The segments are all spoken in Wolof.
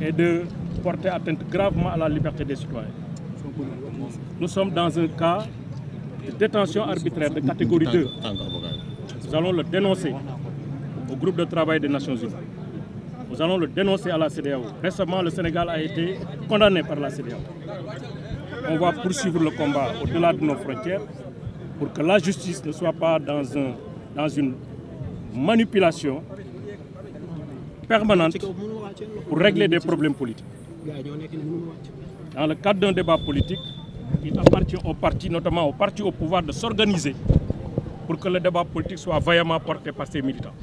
et de porter atteinte gravement à la liberté des citoyens. Nous sommes dans un cas de détention arbitraire de catégorie 2. Nous allons le dénoncer au groupe de travail des Nations Unies. Nous allons le dénoncer à la CEDEAO. Récemment, le Sénégal a été condamné par la CEDEAO. On va poursuivre le combat au-delà de nos frontières pour que la justice ne soit pas dans une manipulation permanente pour régler des problèmes politiques. Dans le cadre d'un débat politique, il appartient aux partis, notamment aux partis au pouvoir, de s'organiser pour que le débat politique soit vaillamment porté par ses militants.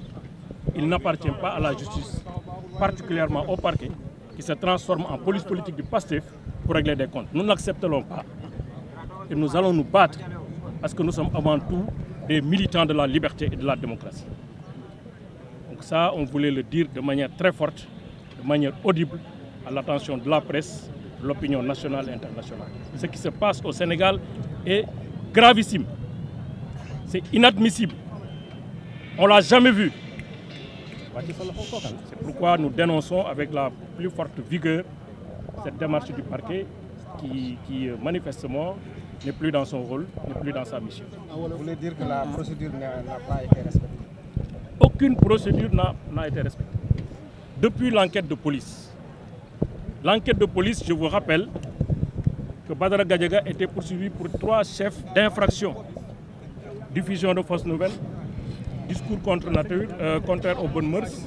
Il n'appartient pas à la justice, particulièrement au parquet, qui se transforme en police politique du PASTEF pour régler des comptes. Nous n'accepterons pas et nous allons nous battre parce que nous sommes avant tout des militants de la liberté et de la démocratie. Donc ça, on voulait le dire de manière très forte, de manière audible, à l'attention de la presse, de l'opinion nationale et internationale. Ce qui se passe au Sénégal est gravissime. C'est inadmissible. On ne l'a jamais vu. C'est pourquoi nous dénonçons avec la plus forte vigueur cette démarche du parquet qui manifestement n'est plus dans son rôle, n'est plus dans sa mission. Vous voulez dire que la procédure n'a pas été respectée? Aucune procédure n'a été respectée. Depuis l'enquête de police. L'enquête de police, je vous rappelle que Badara Gadiaga était poursuivi pour 3 chefs d'infraction. Diffusion de fausses nouvelles, discours contre nature, contraire aux bonnes mœurs,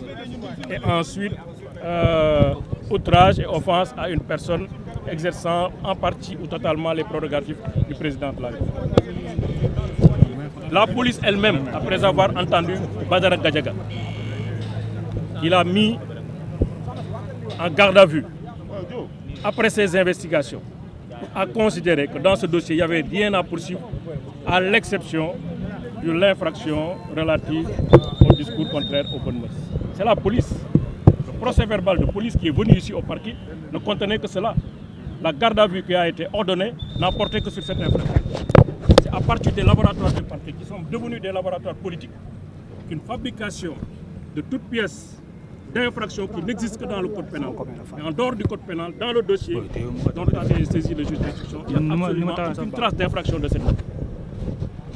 et ensuite outrage et offense à une personne exerçant en partie ou totalement les prérogatives du président de la République. La police elle-même, après avoir entendu Badara Gadiaga, il a mis en garde à vue, après ces investigations, a considéré que dans ce dossier, il n'y avait rien à poursuivre, à l'exception de l'infraction relative au discours contraire aux bonnes mœurs. C'est la police. Le procès verbal de police qui est venu ici au parquet ne contenait que cela. La garde à vue qui a été ordonnée n'a porté que sur cette infraction. C'est à partir des laboratoires du parquet qui sont devenus des laboratoires politiques qu'une fabrication de toutes pièces d'infraction qui n'existe que dans le code pénal. Et en dehors du code pénal, dans le dossier dont a été saisi le juge d'instruction, il n'y a absolument aucune trace d'infraction de cette nature.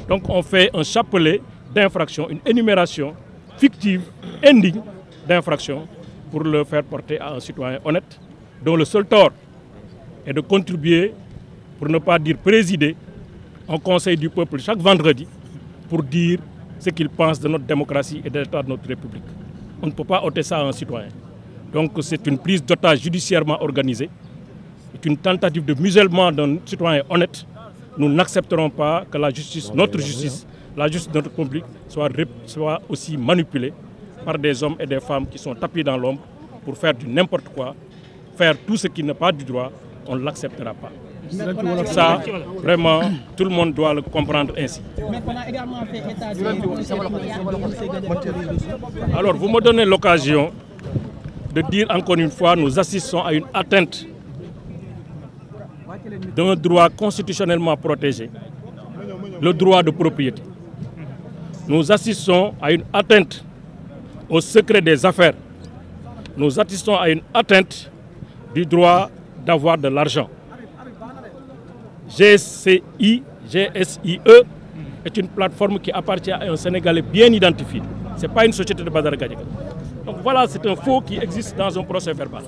Donc on fait un chapelet d'infraction, une énumération fictive, indigne d'infraction pour le faire porter à un citoyen honnête, dont le seul tort est de contribuer, pour ne pas dire présider, un conseil du peuple chaque vendredi pour dire ce qu'il pense de notre démocratie et de l'état de notre République. On ne peut pas ôter ça à un citoyen. Donc c'est une prise d'otage judiciairement organisée, c'est une tentative de musellement d'un citoyen honnête. Nous n'accepterons pas que la justice, notre justice, la justice de notre République soit aussi manipulée par des hommes et des femmes qui sont tapis dans l'ombre pour faire du n'importe quoi, faire tout ce qui n'est pas du droit. On ne l'acceptera pas. Ça, vraiment, tout le monde doit le comprendre ainsi. Alors, vous me donnez l'occasion de dire encore une fois, nous assistons à une atteinte d'un droit constitutionnellement protégé, le droit de propriété. Nous assistons à une atteinte au secret des affaires. Nous assistons à une atteinte du droit d'avoir de l'argent. GSIE est une plateforme qui appartient à un Sénégalais bien identifié. Ce n'est pas une société de Badara Gadiaga. Donc voilà, c'est un faux qui existe dans un procès verbal.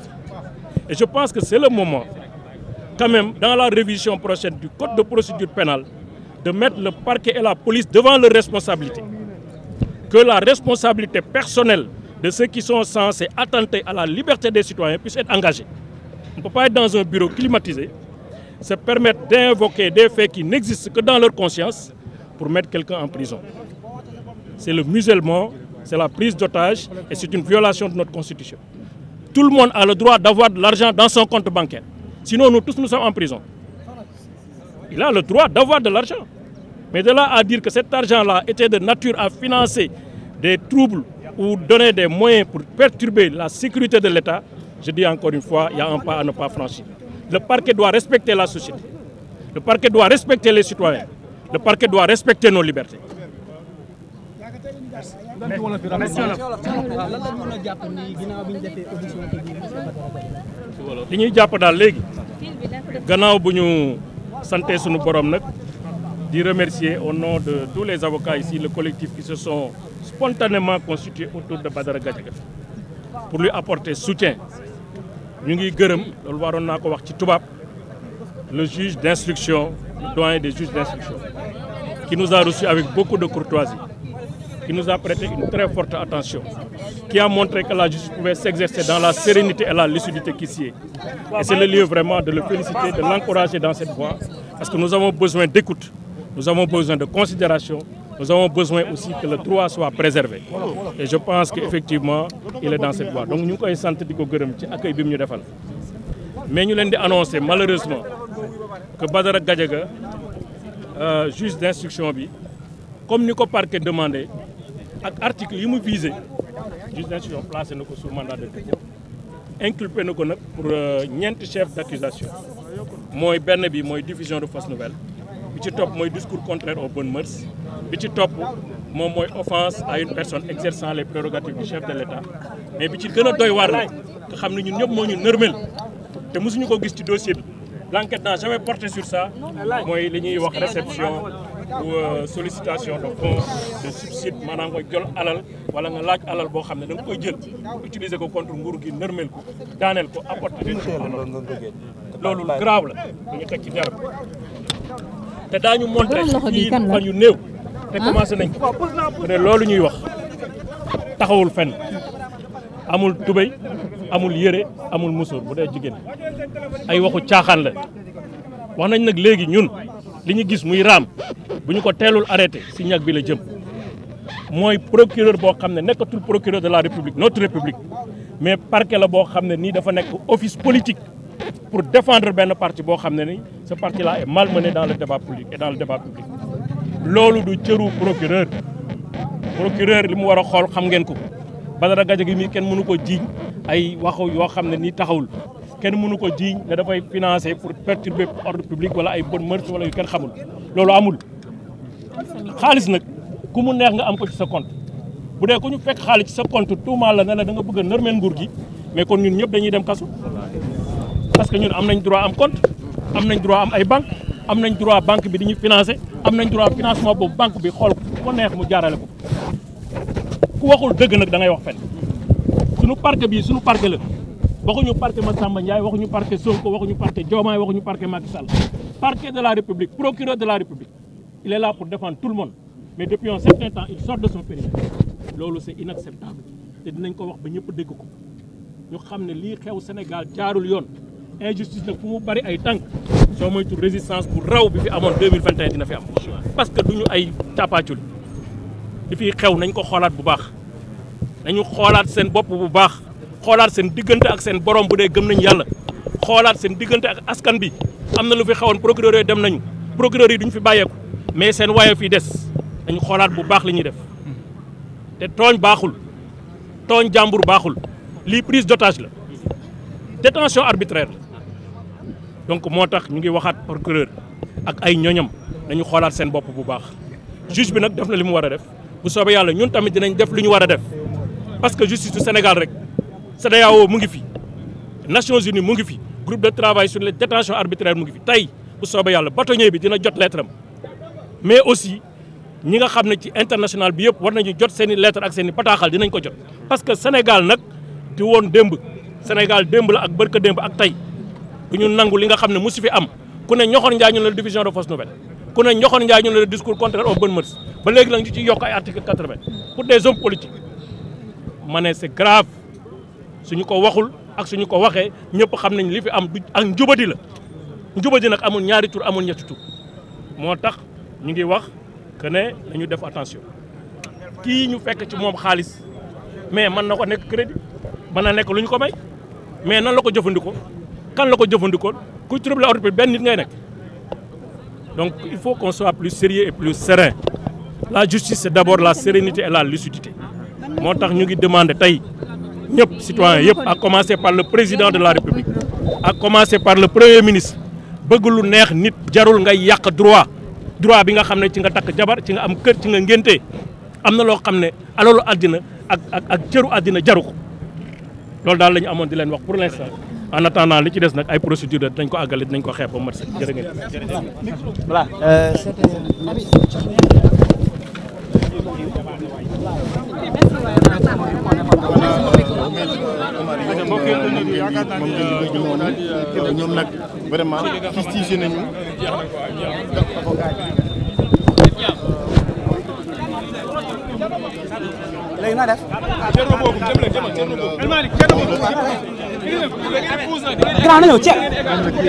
Et je pense que c'est le moment, quand même, dans la révision prochaine du Code de procédure pénale, de mettre le parquet et la police devant leurs responsabilités. Que la responsabilité personnelle de ceux qui sont censés attenter à la liberté des citoyens puisse être engagée. On ne peut pas être dans un bureau climatisé, se permettre d'invoquer des faits qui n'existent que dans leur conscience pour mettre quelqu'un en prison. C'est le musellement, c'est la prise d'otage et c'est une violation de notre constitution. Tout le monde a le droit d'avoir de l'argent dans son compte bancaire. Sinon, nous tous, nous sommes en prison. Il a le droit d'avoir de l'argent. Mais de là à dire que cet argent-là était de nature à financer des troubles ou donner des moyens pour perturber la sécurité de l'État, je dis encore une fois, il y a un pas à ne pas franchir. Le parquet doit respecter la société. Le parquet doit respecter les citoyens. Le parquet doit respecter nos libertés. Merci. li ñuy jàpp daal léegi gannaaw bu ñu santé sunu borom nag di remercier au nom de tous les avocats ici le collectif qui se sont spontanément constitués autour de Badara Gadiaga pour lui apporter soutien ñu ngi gërëm loolu waroon naa ko wax ci tubaab le juge d'instruction le doyen des juges d'instruction qui nous a reçus avec beaucoup de courtoisie, qui nous a prêté une très forte attention, qui a montré que la justice pouvait s'exercer dans la sérénité et la lucidité qui s'y est. Et c'est le lieu vraiment de le féliciter, de l'encourager dans cette voie, parce que nous avons besoin d'écoute, nous avons besoin de considération, nous avons besoin aussi que le droit soit préservé. Et je pense qu'effectivement, il est dans cette voie. Donc nous avons senti de l'accueil que nous avons fait. Mais nous avons annoncé malheureusement que Badara Gadiaga, juge d'instruction bi comme ni ko parquet demandé ak article yi mu visé juge d'instruction placé na ko sous mandat de dépôt inculpé na ko nag pour ñeenti chef d'accusation mooy benn bi mooy diffusion de fausses nouvelles bi ci topp mooy discours contraire aux bonnes mœurs bi ci topp moom mooy offense à une personne exerçant les prérogatives du chef de l'État mais bi ci gën a doy waar la nga xam ne ñun ñëpp moo ñu nërmel te mosuñu ko gis ci dossier bi. L'enquête n'a jamais porté sur ça. Moi, il y a une réception ou sollicitation de fonds, de subsides, maanaam nga jël alal wala nga laaj alal boo xam ne da nga koy jël utiliser ko contre nguur gi nërmel ko daaneel ko apporter loolu grave la dañu teg ci dara te daañu montré ci fan yu néew te commencé nañ ko ne loolu ñuy wax taxawul fenn amul tubéy amul yére amul musóor bu dee jigéen ay waxu caaxaan la wax nañ nag léegi ñun li ñu gis muy raam bu ñu ko teelul arrêté si ñag bi la jëm mooy procureur boo xam ne nekkatul procureur de la république notre république mais parquet la boo xam ne nii dafa nekk office politique pour défendre benn parti boo xam ne ni ce parti là est malmené dans le débat public et dans le débat public loolu du cëru procureur li mu war a xool xam ngeen ko Badara Gadiaga mi kenn mënu ko jiiñ ay waxu yoo xam ne nii taxawul kenn mënu ko jiiñ ne dafay financer pour perturber ordre public wala ay bonnes mœurs wala yu kenn xamul loolu amul xaalis nag ku mu neex nga am ko ci sa compte bu dee ku ñu fekk xaalis ci sa compte tuumaal la ne la da nga bëgg a nërmeel nguur gi mais kon ñun ñëpp dañuy dem kasu parce que ñun am nañ droit am compte am nañ droit am ay banque am nañ droit banque bi di ñu financer am nañ droit financement boobu banque bi xool ko neex mu jaarale ko ku waxul dëgg nag da ngay wax fen suñu parquet bii suñu parquet la waxuñu parquet Massamba Ndiaye waxuñu parquet Sonko waxuñu parquet Diomaye waxuñu parquet Macky Sall parquet de la République procureur de la République il est là pour défendre tout le monde mais depuis un certain temps il sort de son périmètre loolu c'est inacceptable te dinañ ko wax ba ñëpp dégg ko ñu xam ne lii xew Sénégal jaarul yoon injustice nag fu mu bari ay tànk soo moytu résistance bu raw bi fi amoon 2021 dina fi am parce que duñu ay càppaacul li fi xew nañ ko xoolaat bu baax nañu xoolaat seen bopp bu baax xoolaat seen diggante ak seen borom bu dee gëm nañu yàlla xoolaat seen diggante ak askan bi am na lu fi xewoon procureur yi dem nañu procureur yi duñu fi bàyyeeku mais seen waaye fii des dañu xoolaat bu baax li ñuy def te tooñ baaxul tooñ jàmbur baaxul lii prise d'otage la détention arbitraire donc moo tax ñu ngi waxaat procureur ak ay ñoñam nañu xoolaat seen bopp bu baax juge bi nag def na li mu war a def bu soobee yàlla ñun tamit dinañ def li ñu war a def parce que justice du Sénégal rek CEDEAO mu ngi fi Nations Unies mu ngi fi groupe de travail sur les détentions arbitraires mu ngi fi tey bu soobee yàlla bâtonnier bi dina jot lettre am mais aussi ñi nga xam ne ci international bi yëpp war nañu jot seen i lettre ak seen i bataaxal dinañ ko jot parce que Sénégal nag di woon démb Sénégal démb la ak bërka démb ak tey du ñu nangu li nga xam ne musu fi am ku ne ñoxoon njaay ñu la diffusion de fausses nouvelles ku ne ñoxoon njaay ñu la discours contraire aux bonnes mœurs ba léegi la ñu ci yokk ay article 80 pour des hommes politiques ma ne c'est grave suñu ko waxul ak suñu ko waxee ñëpp xam nañ li fi am du ak njubadi la njubadi nag amul ñaari tur amul ñetti tur moo tax ñu ngi wax que ne nañu def attention kii ñu fekk ci moom xaalis mais mën na ko nekk crédit mën na nekk lu ñu ko may mais nan la ko jëfandikoo kan la ko jëfandikoo kuy trouble ordre public benn nit ngay nekk donc il faut qu'on soit plus sérieux et plus serein la justice c'est d'abord la sérénité et la lucidité moo tax ñu ngi demander tey ñëpp citoyens yëpp à commencer par le président de la République à commencer par le premier ministre bëgg lu neex nit jarul ngay yàq droit bi nga xam ne ci nga takk jabar ci nga am kër ci nga ngénte am na loo xam ne alalu àddina ak cëru àddina jaru ko loolu daal la ñu amoon di leen wax pour l'instant en attendant li ci des nag ay procédure dañ ko àggale dinañ ko xeex ba mat sëkk jërë ngeen. voilà. ñoom nag vraiment fustigé nañu. léegi naa def. grand na ñëw ceeb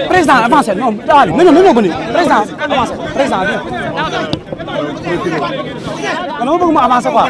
président avancé non daal na ñëw bëri président avancé président bi. dama bëgg mu avancé quoi.